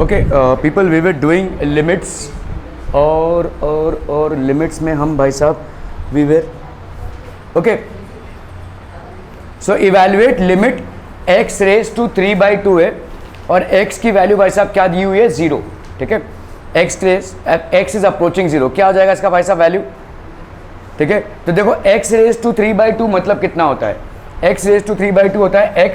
Okay people we were doing limits और limits में हम भाई साहब we were okay so evaluate limit x raise to 3/2 है और x की वैल्यू भाई साहब क्या दी हुई है 0, ठीक है। x इज अप्रोचिंग 0, क्या हो जाएगा इसका भाई साहब वैल्यू, ठीक है। तो देखो x रेज टू 3/2 मतलब कितना होता है, x रेज टू 3/2 होता है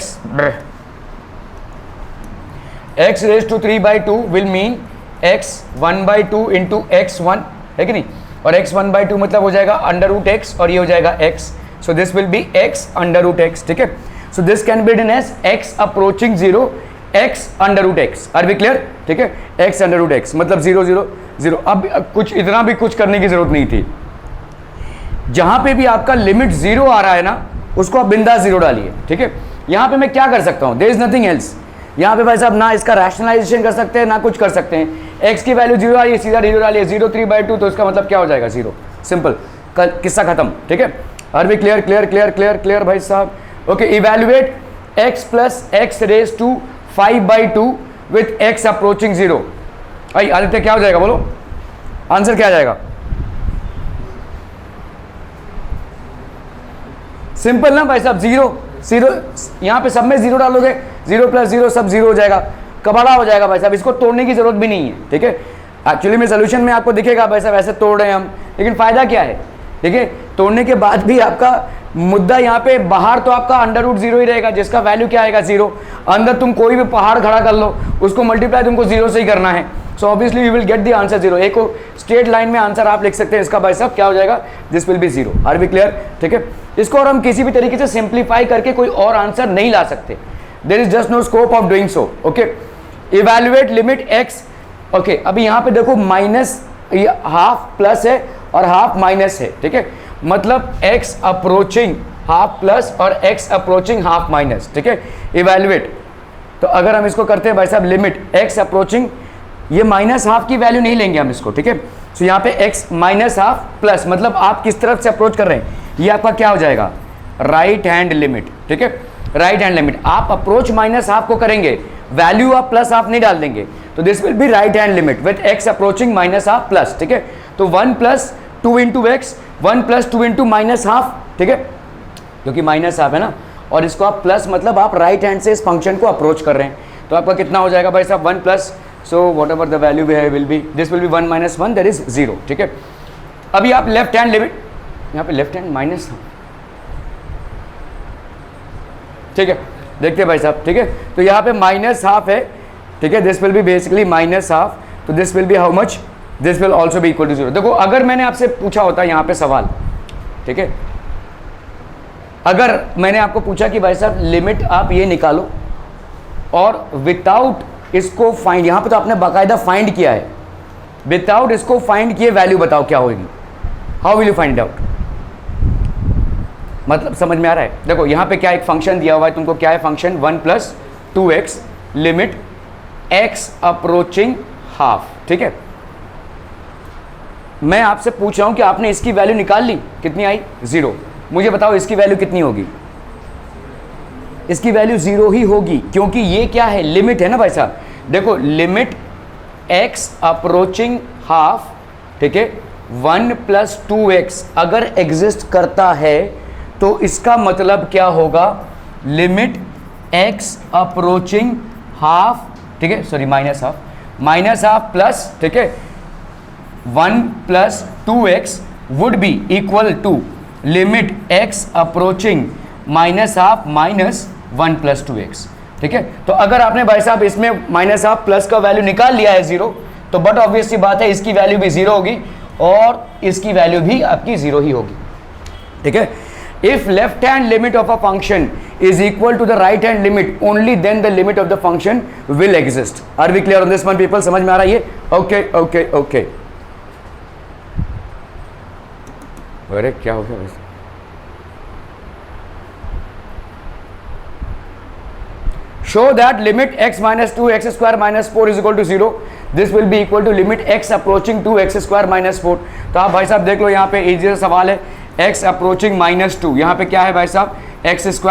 x raise to 3/2 will mean x 1/2 into x1, है कि नहीं, और x 1/2 मतलब हो जाएगा √x और ये हो जाएगा x, so this will be x √x, ठीक है। So this can be written as x approaching 0 x √x, are we clear, ठीक है। x √x मतलब 0 0 0। अब कुछ इतना भी कुछ करने की जरूरत नहीं थी, जहां पे भी आपका लिमिट 0 आ रहा है ना उसको आप बिंदास 0 डालिए, ठीक है। यहां पे मैं क्या कर सकता हूं, देयर इज नथिंग एल्स, यहाँ पे भाई साहब ना इसका रैशनलाइजेशन कर सकते हैं ना कुछ कर सकते हैं। x की वैल्यू 0 आ रही है, सीधा 0 डालिए, 0 3/2 तो इसका मतलब क्या हो जाएगा 0, सिंपल, किस्सा खत्म, ठीक है। Are we clear clear clear clear clear भाई साहब। Okay evaluate x plus x raise to 5/2 with x approaching 0। भाई आदित्य क्या हो जाएगा बोलो, आंसर क्या आ जाएगा, सिंपल ना भाई साहब, 0 0, यहाँ पे सब में 0 डालोगे, 0 + 0 सब 0 हो जाएगा, कबाड़ा हो जाएगा भाई साहब, इसको तोड़ने की जरूरत भी नहीं है, ठीक है। एक्चुअली में सोल्यूशन में आपको दिखेगा भाई साहब ऐसे तोड़ रहे हैं हम, लेकिन फायदा क्या है, ठीक है। तोड़ने के बाद भी आपका मुद्दा यहाँ पे बाहर तो आपका √0 ही रहेगा, जिसका वैल्यू क्या आएगा 0, अंदर तुम कोई भी पहाड़ खड़ा कर लो उसको मल्टीप्लाई तुमको 0 से ही करना है, so obviously you will get the answer 0। एक स्ट्रेट लाइन में आंसर आप लिख सकते हैं इसका भाई साहब क्या हो जाएगा, this will be 0, are we clear, ठीक है। इसको और हम किसी भी तरीके से सिंप्लीफाई करके कोई और आंसर नहीं ला सकते, there is just no scope of doing so, okay. Evaluate limit x, okay अभी यहाँ पे देखो माइनस हाफ प्लस है और हाफ माइनस है, ठीक है, मतलब x अप्रोचिंग हाफ प्लस और x अप्रोचिंग हाफ माइनस, ठीक है। इवैल्यूएट, तो अगर हम इसको करते हैं भाई साहब लिमिट x अप्रोचिंग, ये माइनस हाफ की वैल्यू नहीं लेंगे हम इसको, ठीक है। सो यहाँ पे x माइनस हाफ प्लस मतलब आप किस तरफ से अप्रोच कर रहे हैं, ये आपका क्या हो जाएगा राइट हैंड लिमिट, ठीक है। राइट हैंड लिमिट आप अप्रोच माइनस हाफ को करेंगे, वैल्यू आप प्लस हाफ नहीं डाल देंगे, तो this will B right hand limit with x approaching minus half plus, ठीक है। तो 1 + 2 into x, 1 + 2 into minus half, ठीक है, क्योंकि माइनस हाफ है ना, और इसको आप प्लस मतलब आप राइट हैंड से इस फंक्शन को अप्रोच कर रहे हैं, तो आपका कितना हो जाएगा भाई साहब 1 plus, so what ever the value will be, this will B 1 - 1 that is 0, ठीक है। अभी आप लेफ्ट हैंड लिमिट, यहाँ पे लेफ्ट हैंड माइनस, ठीक है, देखते हैं भाई साहब, ठीक है। तो यहाँ पे माइनस हाफ है, ठीक है, this will be basically minus half, तो this will be how much, this will also be equal to 0। देखो अगर मैंने आपसे पूछा होता यहाँ पे सवाल, ठीक है, अगर मैंने आपको पूछा कि भाई साहब लिमिट आप ये निकालो और विदाउट इसको फाइंड, यहाँ पे तो आपने बाकायदा फाइंड किया है, विदाउट इसको फाइंड किए वैल्यू बताओ क्या होगी, how will you find out, मतलब समझ में आ रहा है। देखो यहाँ पे क्या एक फंक्शन दिया हुआ है तुमको, क्या है function 1 + 2x limit x approaching half, ठीक है। मैं आपसे पूछ रहा हूं कि आपने इसकी वैल्यू निकाल ली, कितनी आई 0, मुझे बताओ इसकी वैल्यू कितनी होगी, इसकी वैल्यू 0 ही होगी, क्योंकि ये क्या है लिमिट है ना भाई साहब। देखो लिमिट x अप्रोचिंग हाफ, ठीक है, 1 + 2x अगर एग्जिस्ट करता है तो इसका मतलब क्या होगा, लिमिट x अप्रोचिंग हाफ, ठीक है, सॉरी माइनस हाफ प्लस, ठीक है, 1 + 2x would be equal to limit x approaching minus half minus 1 + 2x, ठीक है। तो अगर आपने भाई साहब इसमें माइनस हाफ प्लस का वैल्यू निकाल लिया है 0, तो बट ऑब्वियसली बात है इसकी वैल्यू भी 0 होगी और इसकी वैल्यू भी आपकी 0 ही होगी, ठीक है। If left hand limit of a function is equal to the right hand limit, only then the limit of the function will exist. Are we clear on this one people? समझ में आ रहा है ये? Okay, okay, okay. अरे क्या हो गया वैसे? Show that limit x - 2x² - 4 is equal to 0. This will be equal to limit x approaching 2x² - 4. तो आप भाई साहब देख लो, यहाँ पे इजी सवाल है, x अप्रोचिंग -2, यहाँ पे क्या है भाई साहब x² -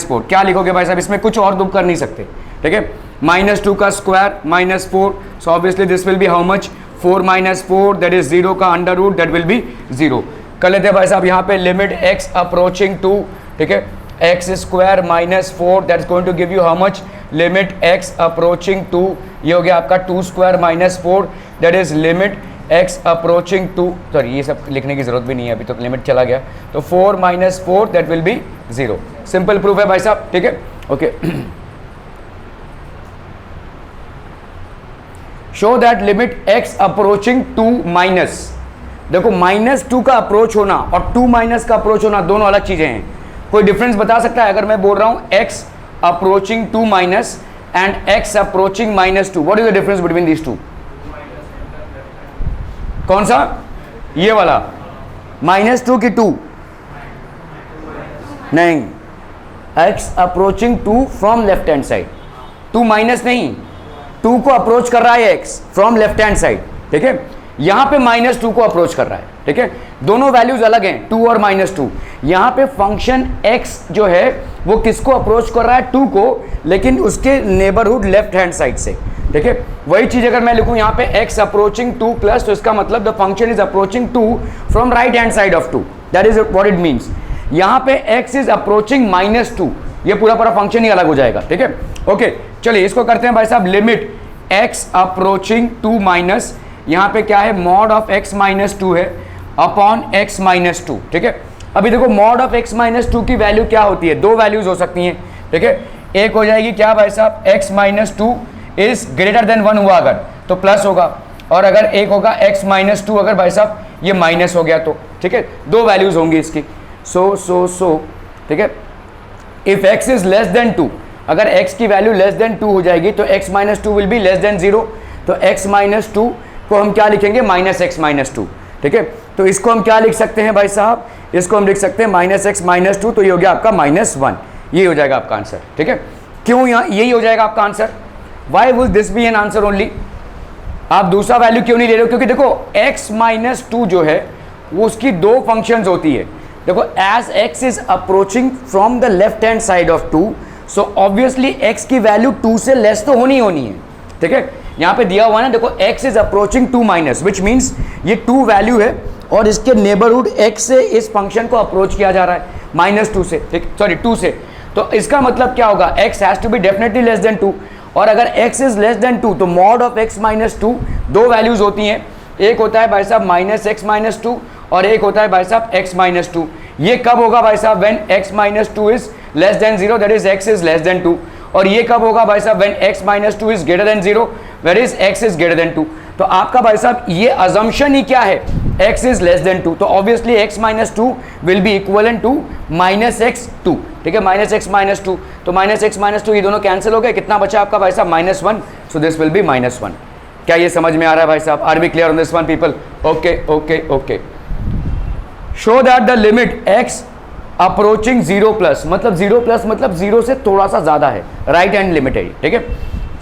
4, क्या लिखोगे भाई साहब, इसमें कुछ और दुख कर नहीं सकते, ठीक है। -2 का square -4, so obviously this will be how much 4 - 4 that is 0 का under root that will be 0। कर लेते हैं भाई साहब यहाँ पे लिमिट x अप्रोचिंग 2, ठीक है, x square -4 that is going to give you how much limit x approaching 2, ये हो गया आपका 2 square -4 that is limit x approaching 2, sorry ये सब लिखने की जरूरत भी नहीं है अभी तो लिमिट चला गया, तो 4 - 4 that will be 0। Simple proof है भाई साहब, ठीक है, okay. Show that limit x approaching 2 minus, देखो -2 का अप्रोच होना और 2 माइनस का अप्रोच होना दोनों अलग चीजें हैं। कोई डिफरेंस बता सकता है? अगर मैं बोल रहा हूं x approaching 2 minus and x approaching -2, what is the difference between these two? कौन सा? ये वाला -2 की 2 नहीं, x approaching 2 from left hand side, 2 minus नहीं, 2 को अप्रोच कर रहा है x from left hand side, ठीक है, यहां पे -2 को अप्रोच कर रहा है, ठीक है, दोनों वैल्यूज अलग हैं 2 और -2। यहां पे फंक्शन x जो है वो किसको अप्रोच कर रहा है? 2 को, लेकिन उसके नेबरहुड लेफ्ट हैंड साइड से, ठीक है। वही चीज अगर मैं लिखूं यहाँ पे x अप्रोचिंग 2 प्लस, तो इसका मतलब the function is approaching 2 from right hand side of 2, that is what it means. यहाँ पे x इज अप्रोचिंग -2, ये पूरा फंक्शन ही अलग हो जाएगा, ठीक है, ओके। चलिए इसको करते हैं भाई साहब, लिमिट x अप्रोचिंग 2 माइनस, यहाँ पे क्या है, मॉड ऑफ x -2 है अपॉन x -2, ठीक है। अभी देखो मॉड ऑफ x -2 की वैल्यू क्या होती है? दो वैल्यूज हो सकती हैं, ठीक है, एक हो जाएगी क्या भाई साहब, x -2 इज ग्रेटर देन 1 हुआ अगर तो प्लस होगा, और अगर एक होगा x -2 अगर भाई साहब ये माइनस हो गया तो, ठीक है, दो वैल्यूज होंगी इसकी। सो ठीक है, if x is less than 2, अगर x की वैल्यू लेस देन 2 हो जाएगी तो x -2 will be less than 0, तो x -2 को हम क्या लिखेंगे, -x -2, ठीक है। तो इसको हम क्या लिख सकते हैं भाई साहब, इसको हम लिख सकते हैं -x -2, तो ये हो गया आपका -1, ये हो जाएगा आपका आंसर, ठीक है। क्यों यहाँ यही हो जाएगा आपका answer? Why will this be an answer only? आप दूसरा वैल्यू क्यों नहीं ले रहे हो? क्योंकि देखो x -2 जो है वो उसकी दो फंक्शंस होती है। देखो as x is approaching from the left hand side of 2, so obviously x की वैल्यू 2 से लेस तो होनी है, ठीक है। यहाँ पे दिया हुआ है ना, देखो x is approaching 2 minus, which means ये 2 वैल्यू है और इसके नेबरहुड x से इस फंक्शन को अप्रोच किया जा रहा है -2 से, ठीक, सॉरी 2 से, तो इसका मतलब क्या होगा, x has to be definitely less than 2, और अगर x इज लेस देन 2 तो मॉड ऑफ x -2 दो वैल्यूज होती हैं, एक होता है भाई साहब -x -2 और एक होता है भाई साहब x -2। ये कब होगा भाई साहब, when x -2 is less than 0, that is x is less than 2, और ये कब होगा भाई साहब, when x -2 is greater than 0, where is x is greater than 2। तो आपका भाई साहब ये अजम्पशन ही क्या है, x इज लेस देन 2, तो obviously x -2 will be equivalent to -x2, ठीक है, -x -2, तो -x -2 ये दोनों कैंसिल हो गए, कितना बचा आपका भाई साहब, -1, सो दिस विल बी -1। क्या ये समझ में आ रहा है भाई साहब? Are we clear on this one people? Okay okay okay. Show that the limit x approaching 0 plus, मतलब 0 प्लस मतलब 0 से थोड़ा सा ज्यादा है, राइट हैंड लिमिट है, ठीक है,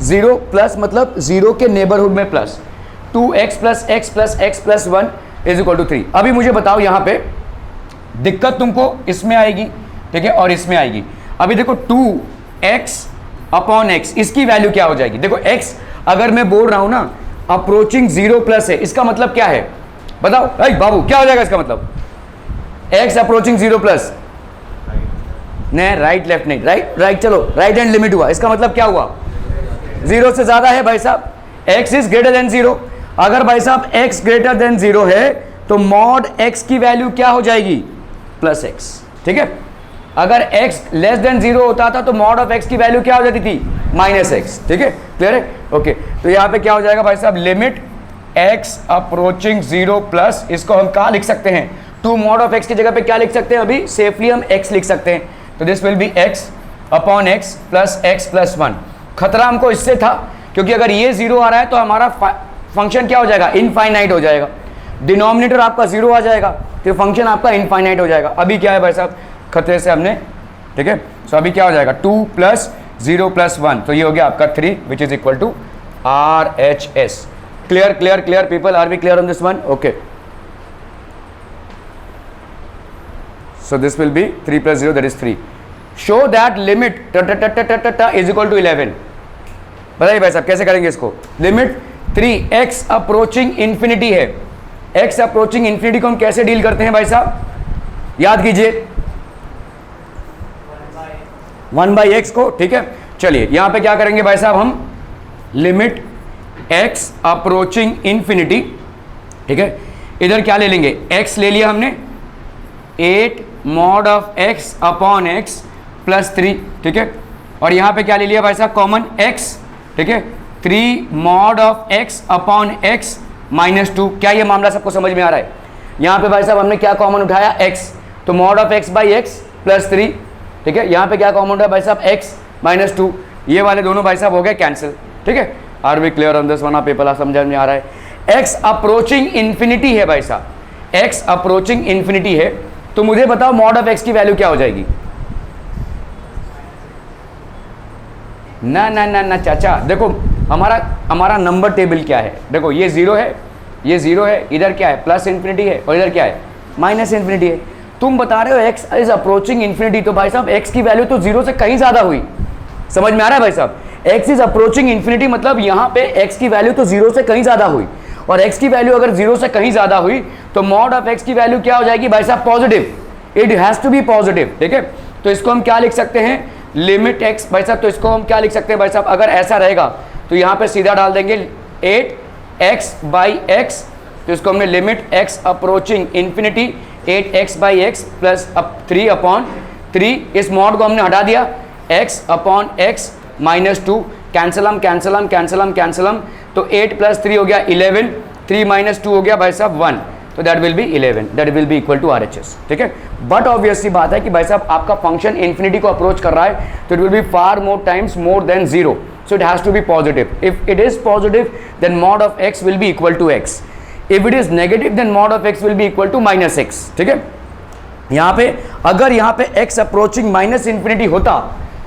0 प्लस मतलब 0 के नेबरहुड में plus 2x plus x plus x plus 1 is equal to 3। अभी मुझे बताओ यहाँ पे दिक्कत तुमको इसमें आएगी, ठीक है, और इसमें आएगी। अभी देखो 2x अपॉन x, इसकी वैल्यू क्या हो जाएगी? देखो x अगर मैं बोल रहा हूं ना अप्रोचिंग 0 प्लस है, इसका मतलब क्या है बताओ बाबू, क्या हो जाएगा इसका मतलब? x अप्रोचिंग 0 प्लस नहीं, राइट लेफ्ट नहीं, राइट चलो, राइट हैंड लिमिट हुआ, इसका मतलब क्या हुआ, 0 से ज्यादा है भाई साहब, x इज ग्रेटर देन 0। अगर भाई साहब x ग्रेटर देन 0 है तो मॉड x की वैल्यू क्या हो जाएगी, +x, ठीक है। अगर x लेस देन 0 होता था तो मॉड ऑफ x की वैल्यू क्या हो जाती थी, -x, ठीक है, क्लियर है, ओके। तो यहाँ पे क्या हो जाएगा भाई साहब, लिमिट x अप्रोचिंग 0 प्लस, इसको हम क्या लिख सकते हैं, 2 मॉड ऑफ x की जगह पे क्या लिख सकते हैं, अभी सेफली हम x लिख सकते हैं, तो this will be x upon x plus x plus 1। खतरा हमको इससे था क्योंकि अगर ये 0 आ रहा है तो हमारा फंक्शन क्या हो जाएगा, इनफाइनाइट हो जाएगा, डिनोमिनेटर आपका 0 आ जाएगा तो फंक्शन आपका इनफाइनाइट हो जाएगा। अभी क्या है भाई साहब, खतरे से हमने, ठीक है, सो अभी क्या हो जाएगा 2 प्लस 0 प्लस 1, तो ये हो गया आपका 3 which is equal to RHS। Clear clear clear people, are we clear on this one? Okay, so this will be 3 plus 0, that is 3. Show that limit is equal to 11. बताइए भाई साहब कैसे करेंगे इसको। लिमिट 3x अप्रोचिंग इंफिनिटी है, x approaching infinity को हम कैसे डील करते हैं भाई साहब, याद कीजिए 1/x को, ठीक है। चलिए यहां पे क्या करेंगे भाई साहब, हम लिमिट x अप्रोचिंग इंफिनिटी, ठीक है, इधर क्या ले लेंगे, x ले लिया हमने 8 mod of x upon x plus 3, ठीक है, और यहां पे क्या ले लिया भाई साहब, कॉमन x, ठीक है, 3 mod of x upon x minus 2। क्या ये मामला सबको समझ में आ रहा है? यहां पे भाई साहब हमने क्या कॉमन उठाया, x, तो mod of x by x plus 3, ठीक है, यहां पे क्या कॉमन उठाया भाई साहब, x माइनस 2, ये वाले दोनों भाई साहब हो गए कैंसिल, ठीक है। Are we clear on this one? आप पेपर समझ में आ रहा है। x अप्रोचिंग इंफिनिटी है भाई साहब, x अप्रोचिंग इंफिनिटी है, तो मुझे बताओ मॉड ऑफ x की वैल्यू क्या हो जाएगी। ना ना ना ना चाचा, देखो हमारा नंबर टेबल क्या है, देखो ये जीरो है, ये जीरो है, इधर क्या है प्लस इन्फिनिटी है, और इधर क्या है माइनस इन्फिनिटी है। तुम बता रहे हो x इज अप्रोचिंग इन्फिनिटी, तो भाई साहब x की वैल्यू तो जीरो से कहीं ज्यादा हुई, समझ में आ रहा है भाई साहब। x इज अप्रोचिंग इन्फिनिटी मतलब यहाँ पे x की वैल्यू तो जीरो से कहीं ज्यादा हुई, और x की वैल्यू अगर जीरो से कहीं ज्यादा हुई तो मॉड ऑफ x की वैल्यू क्या हो जाएगी भाई साहब, positive, it has to be positive, ठीक है। तो इसको हम क्या लिख सकते हैं, लिमिट x भाई साहब, तो इसको हम क्या लिख सकते हैं भाई साहब, अगर ऐसा रहेगा तो यहाँ पे सीधा डाल देंगे 8x बाई एक्स, तो इसको हमने limit x approaching infinity 8x by x plus 3 upon 3, इस मॉड को हमने हटा दिया, x अपॉन x माइनस 2, कैंसलम कैंसलम कैंसलम कैंसलम, तो 8 प्लस 3 हो गया 11, 3 माइनस 2 हो गया भाई साहब 1, तो that will be 11, that will be equal to RHS, ठीक है। बट ऑब्वियसली बात है कि भाई साहब आपका फंक्शन इन्फिनिटी को अप्रोच कर रहा है, तो it will be far more times more than zero, so it has to be positive. If it is positive, then mod of x will be equal to x. If it is negative, then mod of x will be equal to minus x. ठीक है, यहाँ पे अगर यहाँ पे x approaching minus infinity होता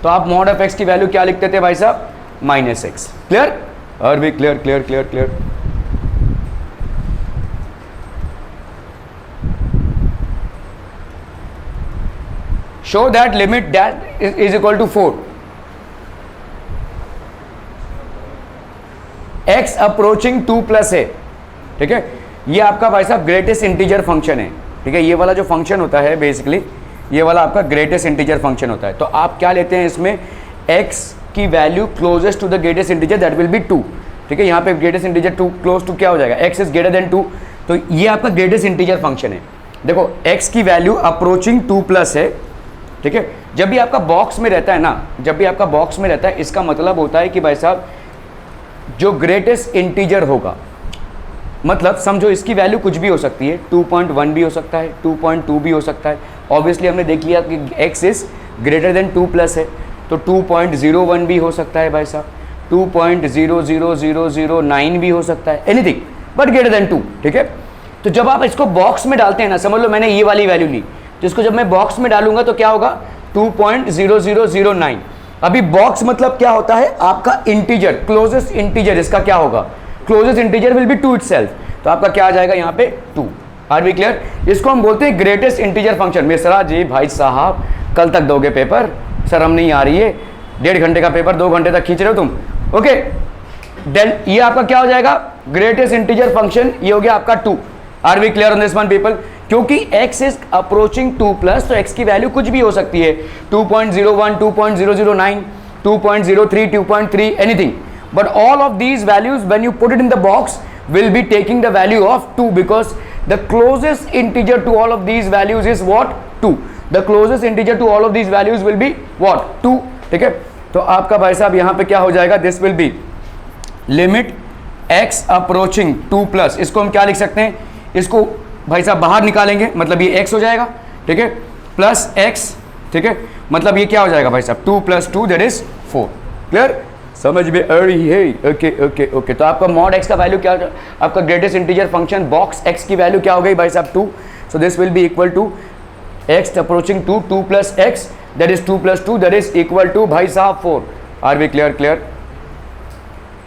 तो आप mod of x की वैल्यू क्या लिखते थे भाई साहब, minus x। Clear? Are we clear? Clear clear clear. Show that limit that is equal to 4. x approaching 2 plus है, ठीक है, ये आपका भाई साहब ग्रेटेस्ट इंटीजर फंक्शन है, ठीक है। ये वाला जो फंक्शन होता है बेसिकली, ये वाला आपका ग्रेटेस्ट इंटीजर फंक्शन होता है। तो आप क्या लेते हैं इसमें, x की value closest to the greatest integer that will be 2, ठीक है। यहाँ पे ग्रेटेस्ट इंटीजर 2 क्लोज टू क्या हो जाएगा, x इज ग्रेटर देन 2, तो ये आपका ग्रेटेस्ट इंटीजर फंक्शन है। देखो x की वैल्यू अप्रोचिंग 2 प्लस है, ठीक है। जब भी आपका बॉक्स में रहता है ना, जब भी आपका बॉक्स में रहता है, इसका मतलब होता है कि भाई साहब जो ग्रेटेस्ट इंटीजर होगा, मतलब समझो इसकी वैल्यू कुछ भी हो सकती है, 2.1 भी हो सकता है, 2.2 भी हो सकता है। ऑब्वियसली हमने देख लिया कि x is greater than 2 plus है, तो 2.01 भी हो सकता है भाई साहब, 2.00009 भी हो सकता है, एनीथिंग बट ग्रेटर देन 2, ठीक है। तो जब आप इसको बॉक्स में डालते हैं ना, समझ लो मैंने ये वाली वैल्यू ली, तो इसको जब मैं बॉक्स में डालूंगा तो क्या होगा, 2.0009। अभी बॉक्स मतलब क्या होता है, आपका इंटीजर, क्लोजेस्ट इंटीजर, इसका क्या होगा, closest integer will be 2 itself, तो आपका क्या आ जाएगा यहाँ पे 2। Are we clear? इसको हम बोलते हैं greatest integer function. Mishra ji भाई साहब कल तक दोगे पेपर, शर्म नहीं आ रही है, 1.5 घंटे का पेपर 2 घंटे तक खींच रहे हो तुम, ओके। देन ये आपका क्या हो जाएगा, ग्रेटेस्ट इंटीजर फंक्शन, ये हो गया आपका 2। Are we clear on this one people? क्योंकि x इज अप्रोचिंग 2 प्लस, तो x की वैल्यू कुछ भी हो सकती है, 2.01, 2.009, 2.03, 2.3, anything, but all of these values when you put it in the box will be taking the value of 2 because the closest integer to all of these values is what, 2. The closest integer to all of these values will be what, 2, ठीक है। तो आपका भाई साहब यहाँ पे क्या हो जाएगा, this will be limit x approaching 2 plus, इसको हम क्या लिख सकते हैं, इसको भाई साहब बाहर निकालेंगे, मतलब ये x हो जाएगा, ठीक है, प्लस x, ठीक है, मतलब ये क्या हो जाएगा भाई साहब, 2 + 2 दैट इज 4। क्लियर? समझ में आ रही है? Okay okay okay. तो आपका मॉड x का वैल्यू क्या, आपका greatest integer function box x की वैल्यू क्या हो गई भाई साहब, 2, so this will be equal to x approaching 2, 2 + x that is 2 + 2 that is equal to भाई साहब 4। Are we clear? Clear.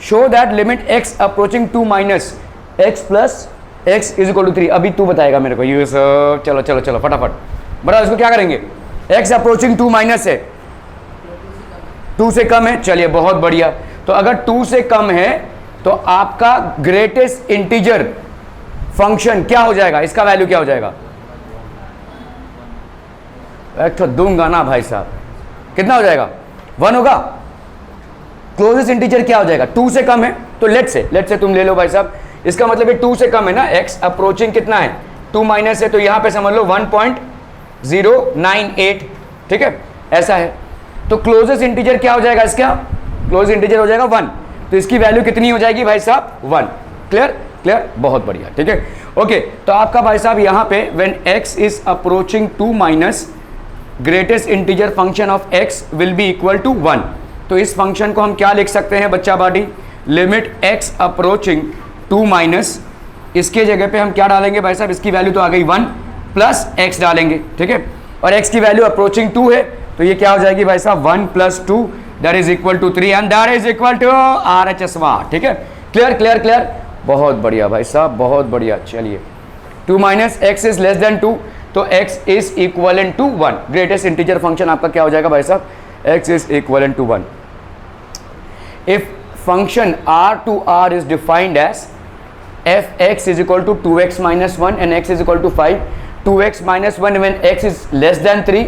Show that limit x approaching 2 minus x plus x is equal to 3। अभी तू बताएगा मेरे को ये सब, चलो चलो चलो फटाफट बड़ा, इसको क्या करेंगे, x अप्रोचिंग 2 माइनस है, 2 से कम है, चलिए बहुत बढ़िया। तो अगर 2 से कम है तो आपका ग्रेटेस्ट इंटीजर फंक्शन क्या हो जाएगा, इसका वैल्यू क्या हो जाएगा? एक तो दूंगा ना भाई साहब, कितना हो जाएगा? 1 होगा। क्लोजेस्ट इंटीजर क्या हो जाएगा? 2 से कम है तो लेट से तुम ले लो भाई साहब, इसका मतलब ये 2 से कम है ना, x अप्रोचिंग कितना है? 2 माइनस है, तो यहां पे समझ लो 1.098, ठीक है, ऐसा है। तो क्लोजेस्ट इंटीजर क्या हो जाएगा इसका? क्लोज इंटीजर हो जाएगा 1, तो इसकी वैल्यू कितनी हो जाएगी भाई साहब? 1। क्लियर? बहुत बढ़िया, ठीक है, ओके। तो आपका भाई साहब यहां पे when x is approaching 2 minus greatest integer function of x will be equal to 1। तो इस फंक्शन को हम क्या लिख सकते हैं बच्चा बाडी? लिमिट x अप्रोचिंग 2 माइनस, इसके जगह पे हम क्या डालेंगे भाई साहब? इसकी वैल्यू तो आ गई 1 प्लस x डालेंगे, ठीक है, और x की वैल्यू अप्रोचिंग 2 है, तो ये क्या हो जाएगी भाई साहब? 1 plus 2 that is equal to 3 and that is equal to RHS what, ठीक है। क्लियर, बहुत बढ़िया भाई साहब, बहुत बढ़िया। चलिए 2 minus x is less than 2, तो x is equivalent to 1। Greatest integer function आपका क्या हो जाएगा भाई साहब? x is equivalent to 1। If function r to r is defined as fx is equal to 2x minus 1 and x is equal to 5, 2x minus 1 when x is less than 3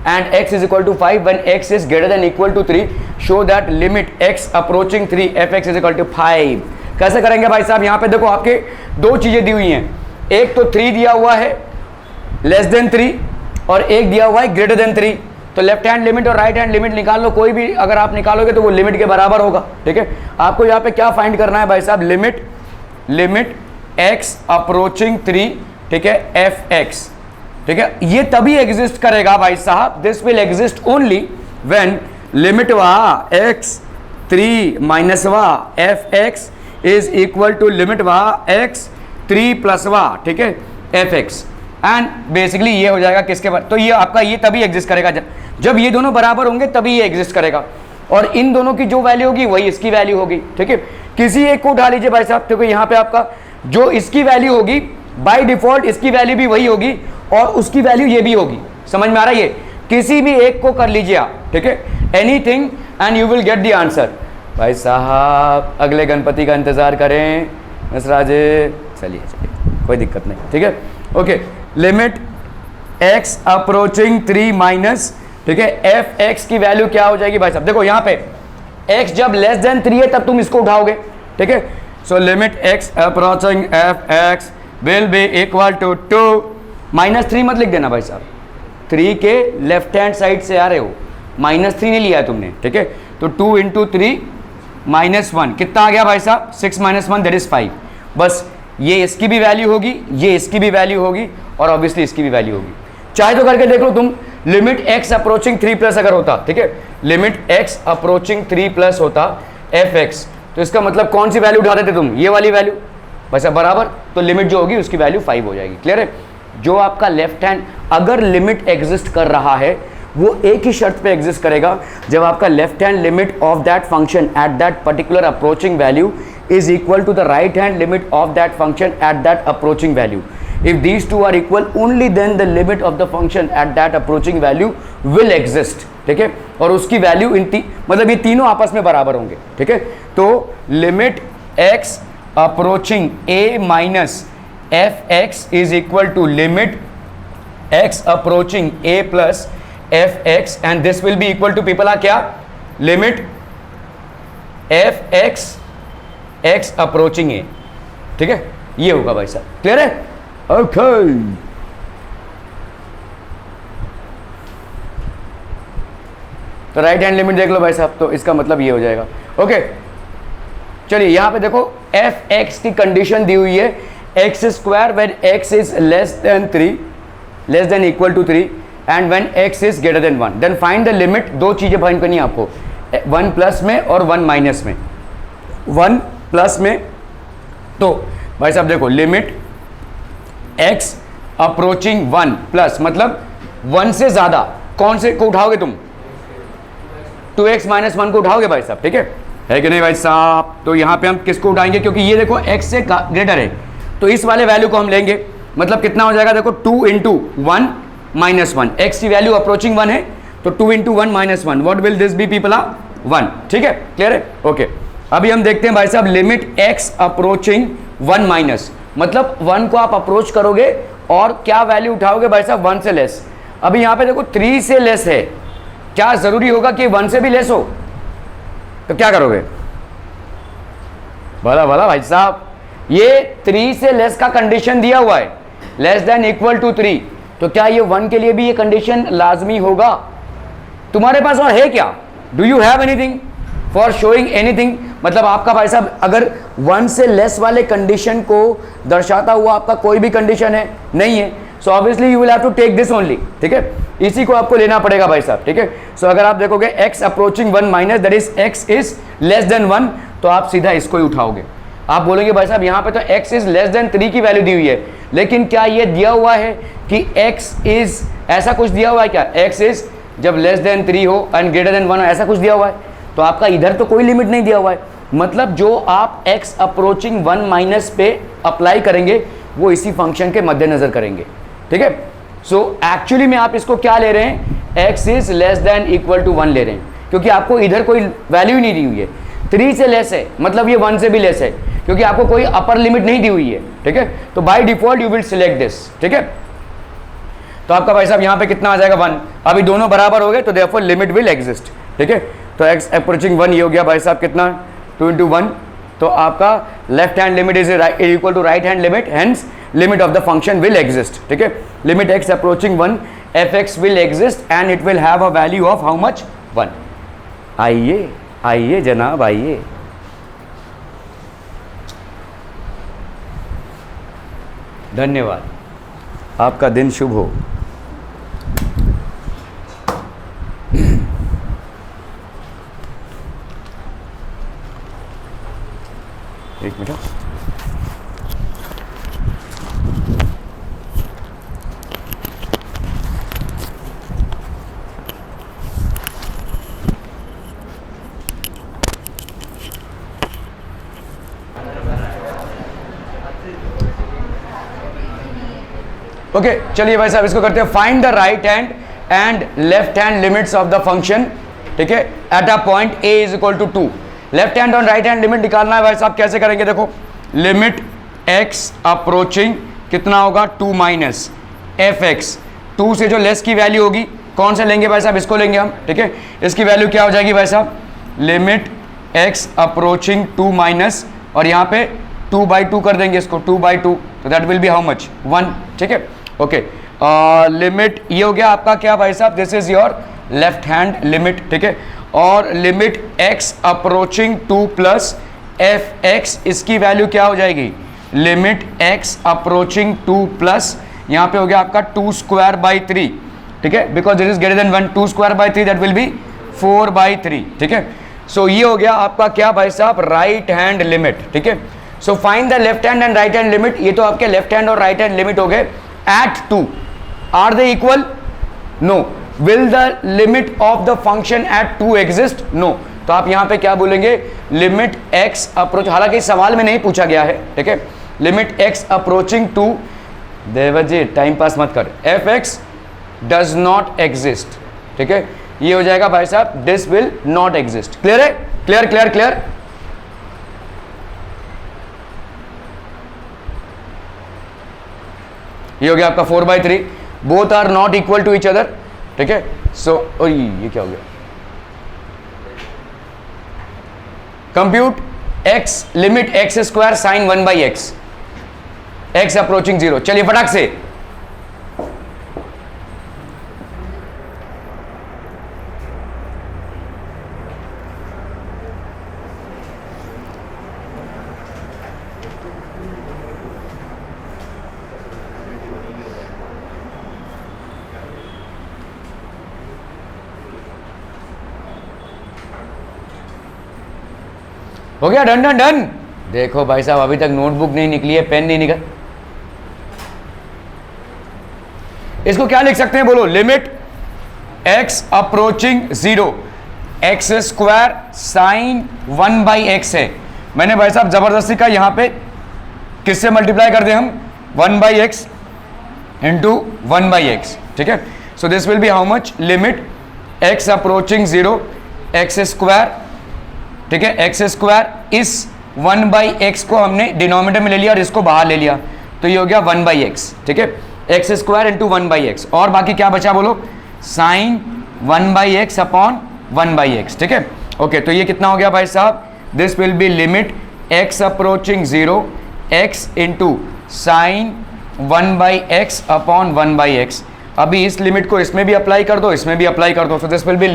and x is equal to 5 when x is greater than equal to 3, show that limit x approaching 3 fx is equal to 5। कैसे करेंगे भाई साहब? यहाँ पे देखो आपके दो चीजें दी हुई हैं, एक तो 3 दिया हुआ है लेस देन 3 और एक दिया हुआ है ग्रेटर देन 3। तो लेफ्ट हैंड लिमिट और राइट हैंड लिमिट निकाल लो, कोई भी अगर आप निकालोगे तो वो लिमिट के बराबर होगा, ठीक है। आपको यहाँ पे क्या फाइंड करना है भाई साहब? लिमिट x अप्रोचिंग 3, ठीक है, fx, ठीक है। ये तभी एग्जिस्ट करेगा भाई साहब, this will exist only when limit वा x 3 माइनस वा fx is equal to limit वा x 3 प्लस वा, ठीक है, fx। एंड बेसिकली ये हो जाएगा किसके बारे? तो ये आपका ये तभी एग्जिस्ट करेगा जब ये दोनों बराबर होंगे, तभी ये एग्जिस्ट करेगा, और इन दोनों की जो वैल्यू होगी वही इसकी वैल्यू होगी, ठीक है। किसी एक को उठा लीजिए भाई साहब, देखो यहाँ पे आपका जो इसकी वैल्यू होगी बाय डिफॉल्ट इसकी वैल्यू भी वही होगी और उसकी वैल्यू ये भी होगी। समझ में आ रहा है? ये किसी भी एक को कर लीजिए आप, ठीक है, anything and you will get the answer. भाई साहब अगले गणपति का इंतजार करें मिश्रा जी। चलिए कोई दिक्कत नहीं, ठीक है, okay. Limit x approaching 3 minus, ठीक है, fx की वैल्यू क्या हो जाएगी भाई साहब? देखो यहाँ पे x जब लेस देन 3 है तब तुम इसको उठाओगे, ठीक है। So limit x approaching fx will be equal to 2 minus 3 मत लिख देना भाई साहब, 3 के लेफ्ट हैंड साइड से आ रहे हो, -3 नहीं लिया है तुमने, ठीक है। तो 2 इंटू 3 माइनस 1 कितना आ गया भाई साहब? 6 माइनस 1 दैट इज 5। बस ये इसकी भी वैल्यू होगी, ये इसकी भी वैल्यू होगी और ऑब्वियसली इसकी भी वैल्यू होगी। चाहे तो करके देख लो तुम, लिमिट x अप्रोचिंग 3 प्लस अगर होता, ठीक है, लिमिट x अप्रोचिंग 3 प्लस होता fx, तो इसका मतलब कौन सी वैल्यू उठा देते तुम? ये वाली वैल्यू, वैसे बराबर, तो लिमिट जो होगी उसकी वैल्यू 5 हो जाएगी। क्लियर है? जो आपका लेफ्ट हैंड अगर लिमिट एग्जिस्ट कर रहा है वो एक ही शर्त पे एग्जिस्ट करेगा, जब आपका left hand limit of that function at that particular approaching value is equal to the right hand limit of that function at that approaching value. If these two are equal, only then the limit of the function at that approaching value will exist, ठीक है, और उसकी value मतलब ये तीनों आपस में बराबर होंगे, ठीक है। तो limit x approaching a minus fx is equal to limit x approaching a plus fx and this will be equal to पीपल आ क्या? Limit fx x approaching a, ठीक है, ये होगा भाई साहब। क्लियर है? ओके तो राइट हैंड लिमिट देख लो भाई साहब, तो इसका मतलब ये हो जाएगा। ओके चलिए यहां पे देखो fx की कंडीशन दी हुई है, x square when x is less than 3 less than equal to 3 and when x is greater than 1, then find the limit. दो चीजें फाइंड करनी है आपको, 1 प्लस में और 1 माइनस में। 1 प्लस में तो भाई साहब देखो लिमिट x अप्रोचिंग 1 प्लस मतलब 1 से ज्यादा कौन से को उठाओगे तुम? 2x माइनस 1 को उठाओगे भाई साहब, ठीक है कि नहीं भाई साहब? तो यहां पे हम किसको उठाएंगे? क्योंकि ये देखो x से ग्रेटर है, तो इस वाले वैल्यू को हम लेंगे, मतलब कितना हो जाएगा? देखो 2 इंटू 1 माइनस 1, x की वैल्यू अप्रोचिंग 1 है, तो 2 into 1 minus 1, what will this be people? 1, ठीक है, क्लियर है? ओके अभी हम देखते हैं भाई साहब लिमिट x अप्रोचिंग 1 माइनस, मतलब 1 को आप अप्रोच करोगे और क्या वैल्यू उठाओगे भाई साहब 1 से लेस। अभी यहां पे देखो 3 से लेस है, क्या जरूरी होगा कि 1 से भी लेस हो? तो क्या करोगे? बोला बोला भाई साहब, ये 3 से लेस का कंडीशन दिया हुआ है, लेस देन इक्वल टू 3, तो क्या ये 1 के लिए भी ये कंडीशन लाजमी होगा? तुम्हारे पास और है क्या? Do you have anything for showing anything? मतलब आपका भाई साहब अगर 1 से लेस वाले कंडीशन को दर्शाता हुआ आपका कोई भी कंडीशन है नहीं है, so obviously you will have to take this only, ठीक है, इसी को आपको लेना पड़ेगा भाई साहब, ठीक है। सो अगर आप देखोगे x approaching 1 minus that is x is less than 1, तो आप सीधा इसको ही उठाओगे। आप बोलेंगे भाई साहब यहाँ पे तो x इज लेस देन 3 की वैल्यू दी हुई है, लेकिन क्या ये दिया हुआ है कि x इज ऐसा कुछ दिया हुआ है क्या? x इज जब लेस देन 3 हो एंड ग्रेटर देन 1 हो, ऐसा कुछ दिया हुआ है? तो आपका इधर तो कोई लिमिट नहीं दिया हुआ है, मतलब जो आप x अप्रोचिंग 1 माइनस पे अप्लाई करेंगे वो इसी फंक्शन के मद्देनजर करेंगे, ठीक है। सो एक्चुअली में आप इसको क्या ले रहे हैं? x is less than equal to 1 ले रहे हैं, क्योंकि आपको इधर कोई वैल्यू ही नहीं दी हुई है। 3 से लेस है मतलब ये 1 से भी लेस है, क्योंकि आपको कोई अपर लिमिट नहीं दी हुई है, ठीक है। तो by default you will select this, ठीक है। तो आपका भाई साहब यहाँ पे कितना आ जाएगा? 1। अभी दोनों बराबर हो गए तो देयरफॉर लिमिट विल एग्जिस्ट, ठीक है। तो x अप्रोचिंग 1 ये हो गया भाई साहब कितना? 2 × 1, तो आपका left hand limit is equal to right hand limit, hence limit of the function will exist, ठीक है। Limit x approaching 1 fx will exist and it will have a value of how much? 1। आइए आइए जनाब आइए, धन्यवाद, आपका दिन शुभ हो। एक मिनट, ओके चलिए भाई साहब इसको करते हैं। Find the right hand and left hand limits of the function, ठीक है, at a point a is equal to 2। Left hand और राइट हैंड लिमिट निकालना है भाई साहब, कैसे करेंगे? देखो लिमिट x अप्रोचिंग कितना होगा? 2 माइनस fx, 2 से जो लेस की वैल्यू होगी कौन से लेंगे भाई साहब? इसको लेंगे हम, ठीक है। इसकी वैल्यू क्या हो जाएगी भाई साहब? लिमिट x अप्रोचिंग 2 माइनस, और यहाँ पे 2/2 कर देंगे इसको, 2/2, तो that will be how much? 1, ठीक है। ओके लिमिट ये हो गया आपका क्या भाई साहब? This is your left hand limit, ठीक है। और limit x approaching 2 plus fx, इसकी वैल्यू क्या हो जाएगी? लिमिट x अप्रोचिंग 2 प्लस यहाँ पे हो गया आपका 2^3, ठीक है, because this is greater than 1, 2^3 that will B 4/3, ठीक है। सो ये हो गया आपका क्या भाई साहब? राइट हैंड लिमिट, ठीक है। So find the left hand and right hand limit, ये तो आपके लेफ्ट हैंड और राइट हैंड लिमिट हो गए at 2. Are they equal? No. Will the limit of the function at 2 exist? No. तो आप यहाँ पे क्या बोलेंगे? लिमिट x अप्रोच, हालांकि सवाल में नहीं पूछा गया है, ठीक है। Limit x approaching 2, Devji time pass मत कर, fx डज नॉट एग्जिस्ट, ठीक है। ये हो जाएगा भाई साहब this will not exist. Clear है? Clear clear clear. ये हो गया आपका 4/3, both are not equal to each other, ठीक है। सो ये क्या हो गया? Compute x limit x² sine 1/x, x approaching 0। चलिए फटाक से, हो गया? Done done done. देखो भाई साहब अभी तक नोटबुक नहीं निकली है, पेन नहीं निकल, इसको क्या लिख सकते हैं बोलो? Limit x approaching 0, x² sine 1/x है। मैंने भाई साहब जबरदस्ती का यहाँ पे किससे मल्टीप्लाई कर दे हम? 1/x इंटू 1/x, ठीक है। So this will be how much? Limit x approaching 0, x² ठीक है, एक्स स्क्वायर इस 1/x को हमने डिनोमिनेटर में ले लिया और इसको बाहर ले लिया, तो ये हो गया 1/x, ठीक है, एक्स स्क्वायर इंटू 1/x, और बाकी क्या बचा बोलो, साइन 1/x अपॉन 1/x, ठीक है। ओके, तो ये कितना हो गया भाई साहब, this will be limit x approaching 0 x into sine 1/x upon 1/x। अभी इस लिमिट को इसमें भी अप्लाई कर दो, इसमें भी अप्लाई कर दो, so this will be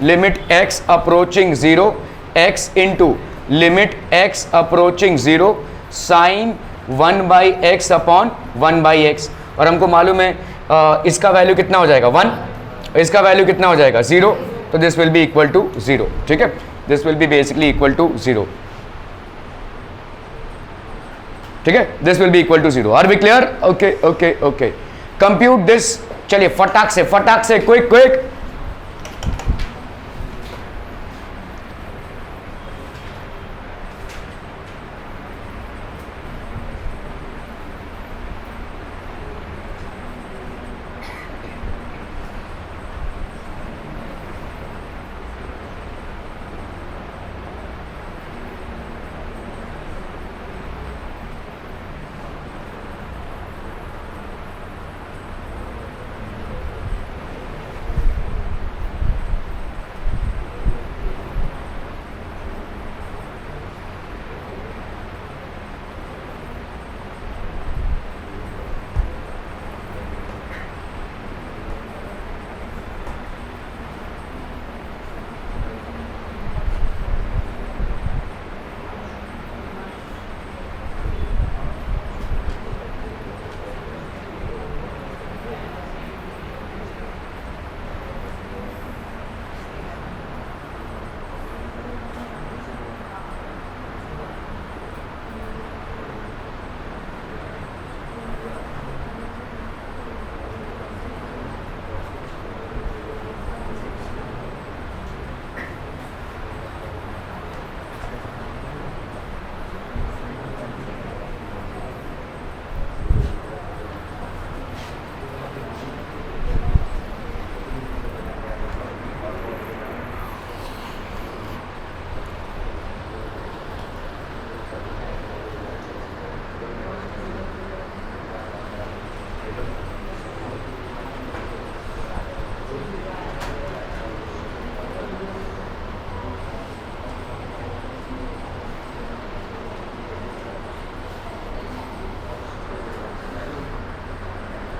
limit x approaching 0 x into limit x approaching 0 sine 1/x upon 1/x। और हमको मालूम है इसका वैल्यू कितना हो जाएगा 1, इसका वैल्यू कितना हो जाएगा 0, तो this will be equal to 0, ठीक है, this will be basically equal to 0, ठीक है, this will be equal to 0। Are we clear? Okay okay okay, compute this, चलिए फटाक से क्विक।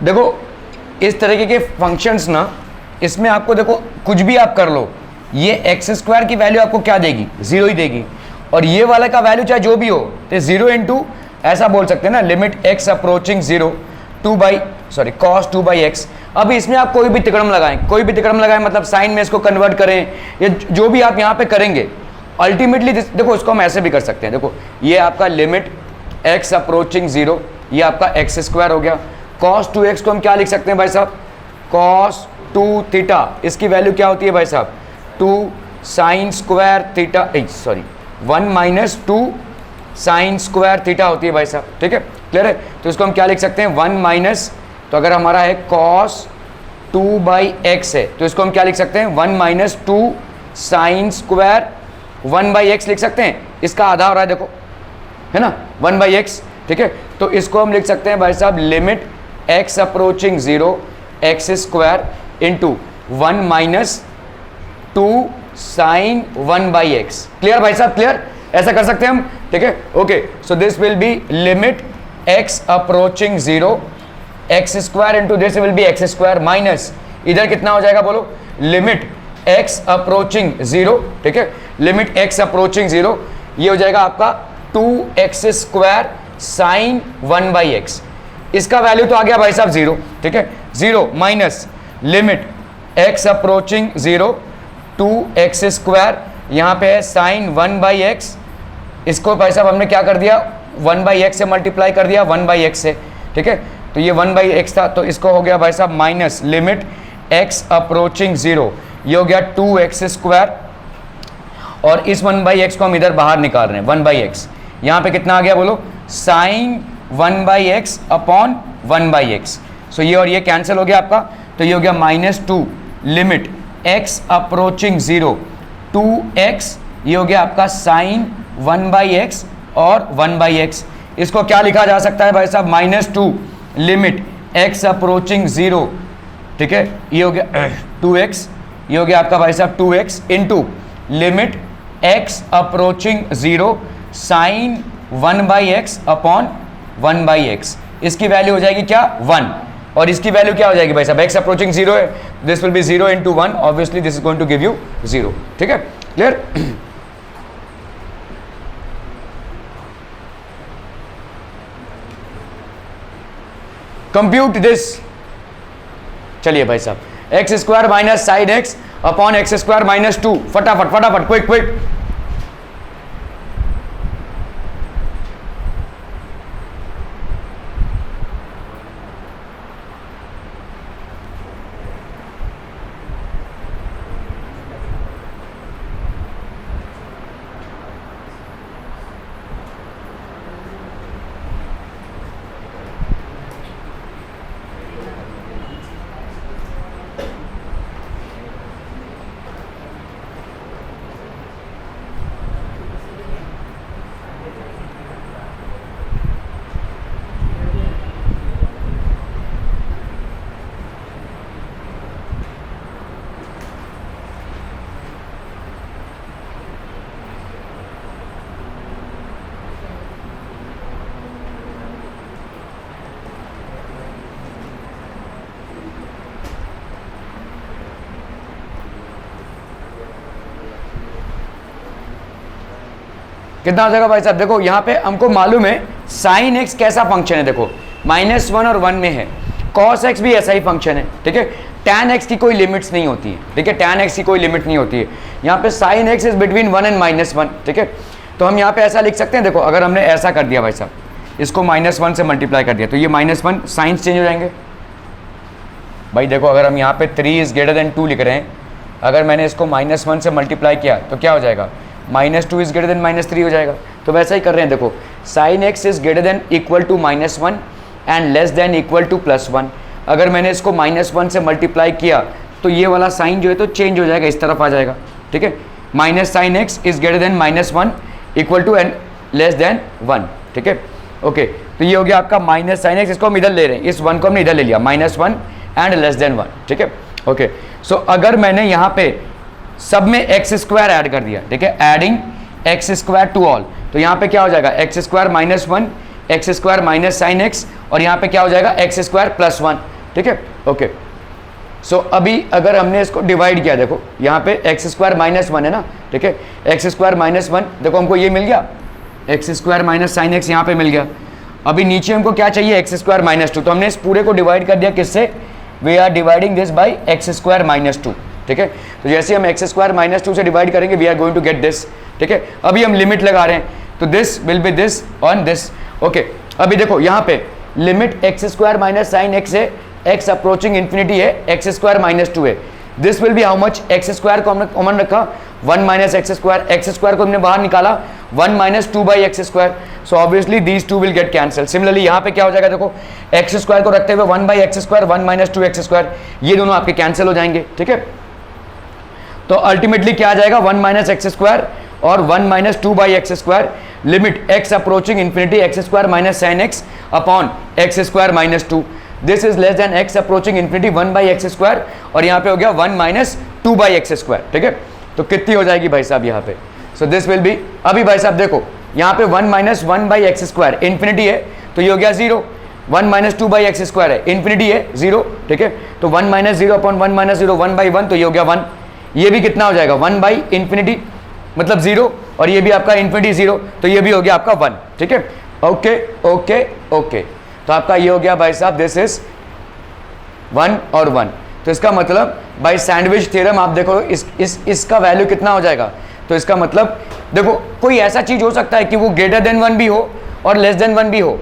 देखो इस तरीके के फंक्शंस ना, इसमें आपको देखो कुछ भी आप कर लो, ये एक्स स्क्वायर की वैल्यू आपको क्या देगी, 0 ही देगी, और ये वाला का वैल्यू चाहे जो भी हो, तो 0 इंटू ऐसा बोल सकते हैं ना, limit x approaching 0 cos 2/x। अभी इसमें आप कोई भी तिकड़म लगाएं, मतलब साइन में इसको कन्वर्ट करें, या जो भी आप यहाँ पे करेंगे, अल्टीमेटली देखो इसको हम ऐसे भी कर सकते हैं। देखो ये आपका लिमिट एक्स अप्रोचिंग 0, ये आपका एक्स स्क्वायर हो गया, cos 2x को हम क्या लिख सकते हैं भाई साहब, cos 2 थीटा, इसकी वैल्यू क्या होती है भाई साहब, 2 sine square theta, 1 minus 2 sine square theta होती है भाई साहब, ठीक है, क्लियर है। तो इसको हम क्या लिख सकते हैं, 1 माइनस, तो अगर हमारा है cos 2/x है, तो इसको हम क्या लिख सकते हैं, 1 माइनस 2 साइन स्क्वायर 1/x लिख सकते हैं, इसका आधा हो रहा है देखो, है ना, 1/x, ठीक है। तो इसको हम लिख सकते हैं भाई साहब limit x approaching 0 x square into 1 minus 2 sine 1/x। Clear भाई साहब, क्लियर, ऐसा कर सकते हैं हम, ठीक है, okay. So this will be limit x approaching 0 x square into this will B x square minus, इधर कितना हो जाएगा बोलो, लिमिट x अप्रोचिंग 0, ठीक है, लिमिट x अप्रोचिंग 0, ये हो जाएगा आपका 2x स्क्वायर साइन 1/x। इसका वैल्यू तो आ गया भाई साहब 0, ठीक है, 0 minus limit x approaching 0 2x square, यहाँ पे है साइन 1/x, इसको भाई साहब हमने क्या कर दिया, 1/x से मल्टीप्लाई कर दिया 1/x से, ठीक है, तो ये 1/x था, तो इसको हो गया भाई साहब माइनस लिमिट x अप्रोचिंग 0, ये हो गया 2x स्क्वायर, और इस 1/x को हम इधर बाहर निकाल रहे हैं, 1/x, यहाँ पे कितना आ गया बोलो, साइन 1/x अपॉन 1/x। सो ये और ये कैंसिल हो गया आपका, तो ये हो गया -2 लिमिट x अप्रोचिंग 0 2x ये हो गया आपका साइन 1/x और 1/x। इसको क्या लिखा जा सकता है भाई साहब, -2 लिमिट x अप्रोचिंग 0, ठीक है, ये हो गया 2x, ये हो गया आपका भाई साहब 2x into limit x approaching 0 sine 1/x upon 1/x। इसकी वैल्यू हो जाएगी क्या 1, और इसकी वैल्यू क्या हो जाएगी भाई साहब, x अप्रोचिंग 0 है, this will be 0 into 1, obviously this is going to give you 0, ठीक है, क्लियर। कंप्यूट दिस, चलिए भाई साहब, x square minus sine x upon x square -2, फटाफट फटाफट क्विक क्विक। कितना हो जाएगा भाई साहब, देखो यहाँ पे हमको मालूम है साइन एक्स कैसा फंक्शन है, देखो -1 और 1 में है, कॉस एक्स भी ऐसा ही फंक्शन है, ठीक है, tan एक्स की कोई लिमिट्स नहीं होती है, ठीक है, tan एक्स की कोई लिमिट नहीं होती है, यहाँ पे sign x is between 1 and -1, ठीक है। तो हम यहाँ पे ऐसा लिख सकते हैं, देखो अगर हमने ऐसा कर दिया भाई साहब, इसको -1 से मल्टीप्लाई कर दिया तो ये -1 साइंस चेंज हो जाएंगे भाई। देखो अगर हम यहाँ पे 3 इज ग्रेटर देन 2 लिख रहे हैं, अगर मैंने इसको -1 से मल्टीप्लाई किया तो क्या हो जाएगा, -2 इज ग्रेटर देन -3 हो जाएगा। तो वैसा ही कर रहे हैं, देखो sine x is greater than equal to -1 and less than equal to +1। अगर मैंने इसको -1 से मल्टीप्लाई किया तो ये वाला साइन जो है तो चेंज हो जाएगा, इस तरफ आ जाएगा, ठीक है, minus sine x is greater than -1 equal to and less than 1, ठीक है, ओके। तो ये हो गया आपका माइनस साइन एक्स, इसको हम इधर ले रहे हैं, इस 1 को हमने इधर ले लिया, -1 एंड लेस देन 1, ठीक है, ओके। सो अगर मैंने यहाँ पे सब में एक्स स्क्वायर ऐड कर दिया, ठीक है, adding x square to all, तो यहाँ पे क्या हो जाएगा x square -1 x square minus sine x, और यहाँ पे क्या हो जाएगा एक्स स्क्वायर +1, ठीक है, ओके। सो अभी अगर हमने इसको डिवाइड किया, देखो यहाँ पे एक्स स्क्वायर -1 है ना, ठीक है, एक्स स्क्वायर -1, देखो हमको ये मिल गया, x square minus sine x यहाँ पे मिल गया। अभी नीचे हमको क्या चाहिए, एक्स स्क्वायर -2, तो हमने इस पूरे को डिवाइड कर दिया किससे, we are dividing this by x square -2, ठीक है। तो जैसे हम एक्स स्क्वायर -2 से डिवाइड करेंगे we are going to get this, ठीक है। अभी हम लिमिट लगा रहे हैं तो this will be this on this, okay. अभी देखो यहाँ पे limit x square minus sine x है, एक्स अप्रोचिंग इन्फिनिटी है, एक्स स्क्वायर -2 है, this will be how much, x square को हमने कॉमन रखा 1 माइनस एक्स स्क्वायर को हमने बाहर निकाला 1 minus 2/x square, so obviously these 2 will get cancel. Similarly यहाँ पे क्या हो जाएगा, देखो एक्स स्क्वायर को रखते हुए 1/x square 1 minus 2x square, ये दोनों आपके कैंसिल हो जाएंगे, ठीक है। तो अल्टीमेटली क्या आ जाएगा 1 माइनस एक्स स्क्वायर और 1 minus 2/x square, limit x approaching infinity x square minus sine x upon x square -2, this is less than x approaching infinity 1/x square, और यहाँ पे हो गया 1 माइनस 2/x स्क्वायर, ठीक है। तो कितनी हो जाएगी भाई साहब यहाँ पे, सो दिस विल बी, अभी भाई साहब देखो यहाँ पे 1 माइनस 1/x स्क्वायर इन्फिनिटी है तो ये हो गया 0, 1 माइनस 2/x स्क्वायर है इन्फिनिटी है 0, ठीक है। तो 1 माइनस 0 अपॉन 1 माइनस 0 1/1, तो ये हो गया 1, ये भी कितना हो जाएगा 1/∞ मतलब 0, और ये भी आपका इन्फिनिटी 0, तो ये भी हो गया आपका 1, ठीक है, ओके ओके ओके। तो आपका ये हो गया भाई साहब दिस इज 1 और 1, तो इसका मतलब बाय सैंडविच थ्योरम आप देखो इसका वैल्यू कितना हो जाएगा, तो इसका मतलब देखो कोई ऐसा चीज हो सकता है कि वो ग्रेटर देन 1 भी हो और लेस देन 1 भी हो,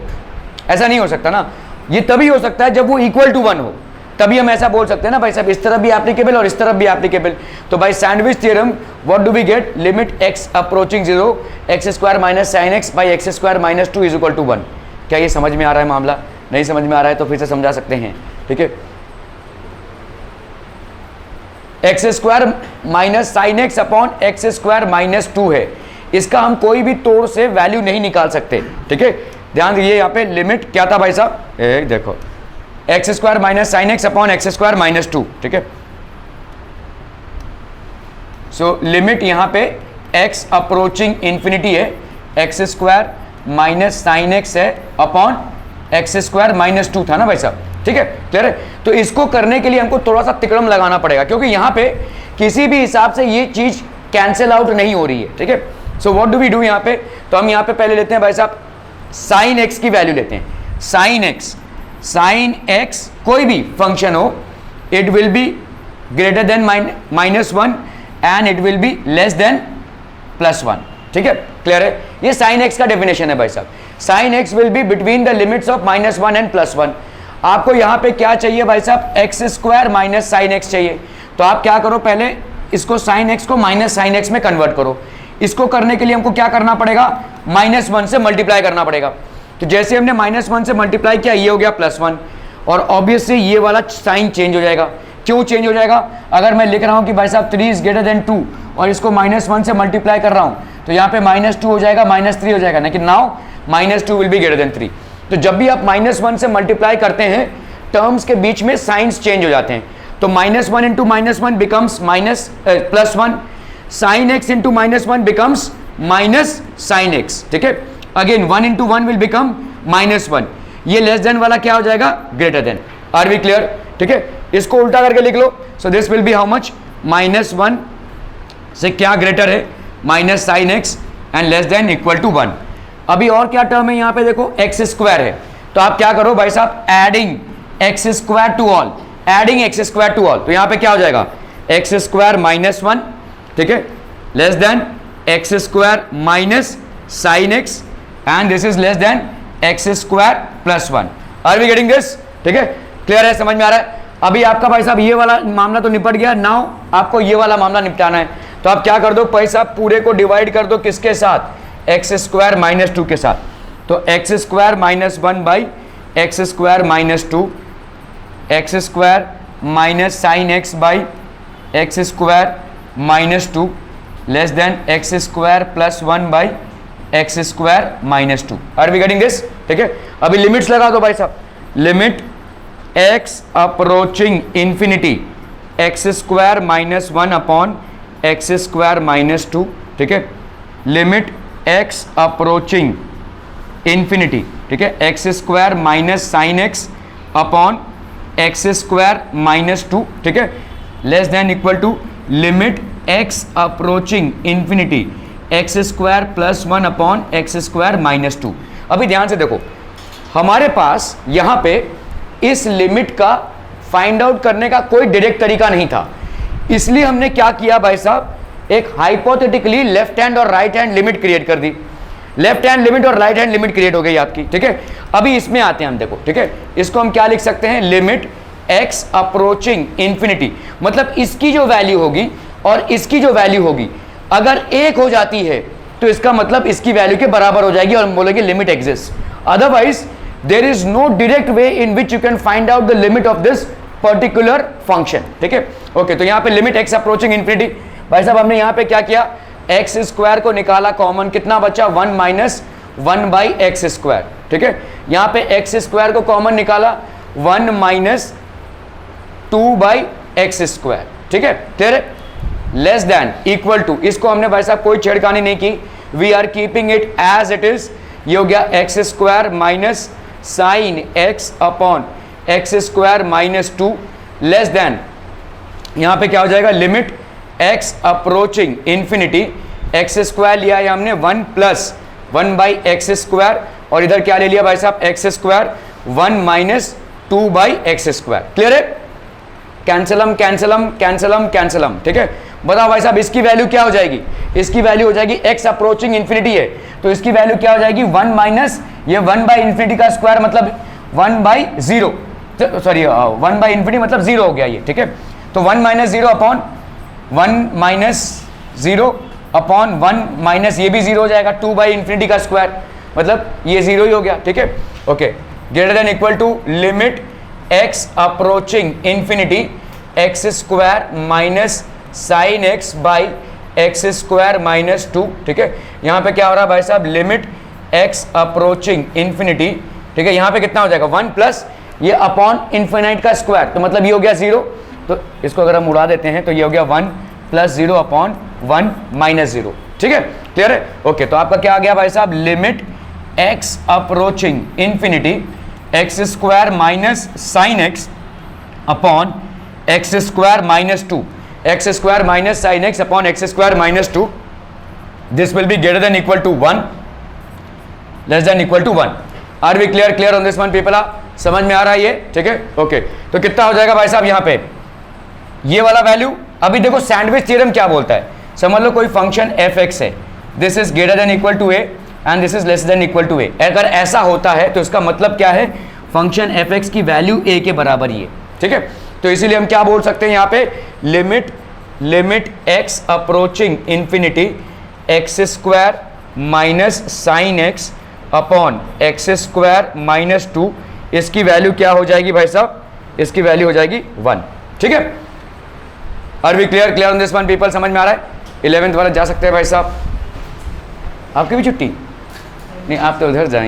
ऐसा नहीं हो सकता ना, ये तभी हो सकता है जब वो इक्वल टू 1 हो, तभी हम ऐसा बोल सकते हैं ना भाई साहब, इस तरफ भी एप्लीकेबल और इस तरफ भी एप्लीकेबल। तो by sandwich theorem what do we get, limit x approaching 0 x square minus sine x by x square -2 is equal to 1। क्या ये समझ में आ रहा है मामला, नहीं समझ में आ रहा है तो फिर से समझा सकते हैं, ठीक है। X square minus sine x upon x square minus 2 है, इसका हम कोई भी तोड़ से वैल्यू नहीं निकाल सकते, ठीक है। ध्यान दीजिए यहाँ पे लिमिट क्या था भाई साहब, देखो x square minus sine x upon x square minus 2, ठीक है। सो लिमिट यहाँ पे x अप्रोचिंग इंफिनिटी है, x square minus sine x है अपॉन एक्स स्क्वायर माइनस 2 था ना भाई साहब, ठीक है, क्लियर है। तो इसको करने के लिए हमको थोड़ा सा तिकड़म लगाना पड़ेगा, क्योंकि यहाँ पे किसी भी हिसाब से ये चीज कैंसिल आउट नहीं हो रही है, ठीक है। So what do we do यहाँ पे, तो हम यहाँ पे पहले लेते हैं भाई साहब साइन एक्स की वैल्यू लेते हैं। साइन एक्स कोई भी फंक्शन हो, it will be greater than -1 and it will be less than +1, ठीक है, क्लियर है। ये साइन एक्स का डेफिनेशन है भाई साहब। Sine x will be between the limits of -1 and +1। आपको यहाँ पे क्या चाहिए भाई साहब, x square minus sine x चाहिए। तो आप क्या करो, पहले इसको साइन एक्स को माइनस साइन एक्स में कन्वर्ट करो। इसको करने के लिए हमको क्या करना पड़ेगा, -1 से मल्टीप्लाई करना पड़ेगा। तो जैसे हमने -1 से मल्टीप्लाई किया, ये हो गया +1, और ऑब्वियसली ये वाला साइन चेंज हो जाएगा। क्यों चेंज हो जाएगा, अगर मैं लिख रहा हूं कि भाई साहब 3 इज ग्रेटर देन 2 और इसको -1 से मल्टीप्लाई कर रहा हूं, तो यहाँ पे -2 हो जाएगा, -3 हो जाएगा, लेकिन now -2 will be greater then 3। तो जब भी आप -1 से मल्टीप्लाई करते हैं, टर्म्स के बीच में साइंस चेंज हो जाते हैं। तो -1 into -1 becomes +1, sine x into -1 becomes minus sine x, ठीक है। अगेन 1 इंटू 1 विल बिकम -1, ये लेस देन वाला क्या हो जाएगा, greater than. Are we clear, ठीक है। इसको उल्टा करके लिख लो। So this will be how much, -1 से क्या ग्रेटर है, minus sine x and less than equal to 1। अभी और क्या टर्म है यहाँ पे, देखो एक्स स्क्वायर है। तो आप क्या करो भाई साहब, adding x square to all, adding x square to all. तो यहाँ पे क्या हो जाएगा, एक्स स्क्वायर -1, ठीक है, less than x square minus sine x and this is less than x square +1। Are we getting this, ठीक है, क्लियर है, समझ में आ रहा है। अभी आपका भाई साहब ये वाला मामला तो निपट गया, नाउ आपको ये वाला मामला निपटाना है। तो आप क्या कर दो भाई साहब, पूरे को डिवाइड कर दो किसके साथ, एक्स स्क्वायर -2 के साथ। तो x square -1 by x square -2, x square minus sine x by x square -2 less than x square +1 by x square -2। Are we getting this, ठीक है। अभी लिमिट्स लगा दो भाई साहब, limit x approaching infinity x square -1 upon x square -2, ठीक है। Limit x approaching infinity, ठीक है, x square minus sine x upon x square -2, ठीक है, less than equal to limit x approaching infinity x square +1 upon x square -2। अभी ध्यान से देखो, हमारे पास यहाँ पे इस लिमिट का फाइंड आउट करने का कोई डायरेक्ट तरीका नहीं था, इसलिए हमने क्या किया भाई साहब, एक हाइपोथेटिकली लेफ्ट हैंड और राइट हैंड लिमिट क्रिएट कर दी। लेफ्ट हैंड लिमिट और राइट हैंड लिमिट क्रिएट हो गई आपकी, ठीक है। अभी इसमें आते हैं हम, देखो, ठीक है, इसको हम क्या लिख सकते हैं, लिमिट एक्स अप्रोचिंग इंफिनिटी, मतलब इसकी जो वैल्यू होगी और इसकी जो वैल्यू होगी अगर एक हो जाती है तो इसका मतलब इसकी वैल्यू के बराबर हो जाएगी और हम बोलेंगे limit exist. Otherwise there is no direct way in which you can find out the limit of this particular function, ठीक है। ओके, तो यहाँ पे लिमिट एक्स अप्रोचिंग इंफिनिटी, भाई साहब हमने यहाँ पे क्या किया, एक्स स्क्वायर को निकाला कॉमन, कितना बचा, 1 माइनस 1 बाई एक्स स्क्वायर, ठीक है। यहाँ पे एक्स स्क्वायर को कॉमन निकाला, 1 माइनस 2 बाई एक्स स्क्वायर, ठीक है, क्लियर है, लेस देन इक्वल टू, इसको हमने भाई साहब कोई छेड़खानी नहीं की, we are keeping it as it is. ये हो गया x square minus sine x upon x square -2 less than, यहाँ पे क्या हो जाएगा, limit x approaching infinity x square लिया है हमने 1 प्लस 1 बाई एक्स स्क्वायर, और इधर क्या ले लिया भाई साहब, x square 1 minus 2 by x square, clear है, कैंसलम कैंसलम कैंसलम कैंसलम, ठीक है। बताओ भाई साहब इसकी वैल्यू क्या हो जाएगी, इसकी वैल्यू हो जाएगी एक्स अप्रोचिंग इंफिनिटी है तो इसकी वैल्यू क्या हो जाएगी, 1 माइनस ये 1 बाई इंफिनिटी का स्क्वायर मतलब 1 बाई 0, सॉरी 1 बाई इंफिनिटी मतलब 0 हो गया ये, ठीक है। तो 1 minus 0 upon 1 minus 0 upon 1 minus ये भी 0 हो जाएगा, 2 बाई इंफिनिटी का स्क्वायर मतलब ये 0 ही हो गया, ठीक है। Okay, greater than equal to limit x approaching infinity x square minus sine x by x square minus 2, ठीक है। यहाँ पे क्या हो रहा है भाई साहब, लिमिट एक्स अप्रोचिंग इन्फिनिटी, ठीक है। यहाँ पे कितना हो जाएगा 1 प्लस ये अपॉन इन्फिनाइट का स्क्वायर, तो मतलब ये हो गया 0, तो इसको अगर हम उड़ा देते हैं तो ये हो गया 1 प्लस 0 अपॉन 1 माइनस 0, ठीक है। क्लियर है, ओके। तो आपका क्या आ गया भाई साहब, limit x approaching infinity x square minus sine x upon x square minus 2, x square minus sine x upon x square minus 2, this will be greater than equal to 1, less than equal to 1। Are we clear on this one people? समझ में आ रहा है ये, ठीक है, okay. तो कितना हो जाएगा भाई साहब यहाँ पे ये वाला वैल्यू? अभी देखो सैंडविच थ्योरम क्या बोलता है, समझ लो कोई फंक्शन एफ एक्स है, this is greater than equal to A and this is less than equal to A. अगर ऐसा होता है तो इसका मतलब क्या है, फंक्शन एफ एक्स की वैल्यू ए के बराबर ही है, ठीक है। तो इसीलिए हम क्या बोल सकते हैं यहाँ पे, limit x approaching infinity x square minus sine x upon x square minus 2, इसकी वैल्यू क्या हो जाएगी भाई साहब, इसकी वैल्यू हो जाएगी 1, ठीक है। Are we clear on this one people? समझ में आ रहा है? 11th वाले जा सकते हैं भाई साहब, आपकी भी छुट्टी नहीं, आप तो उधर जाएंगे।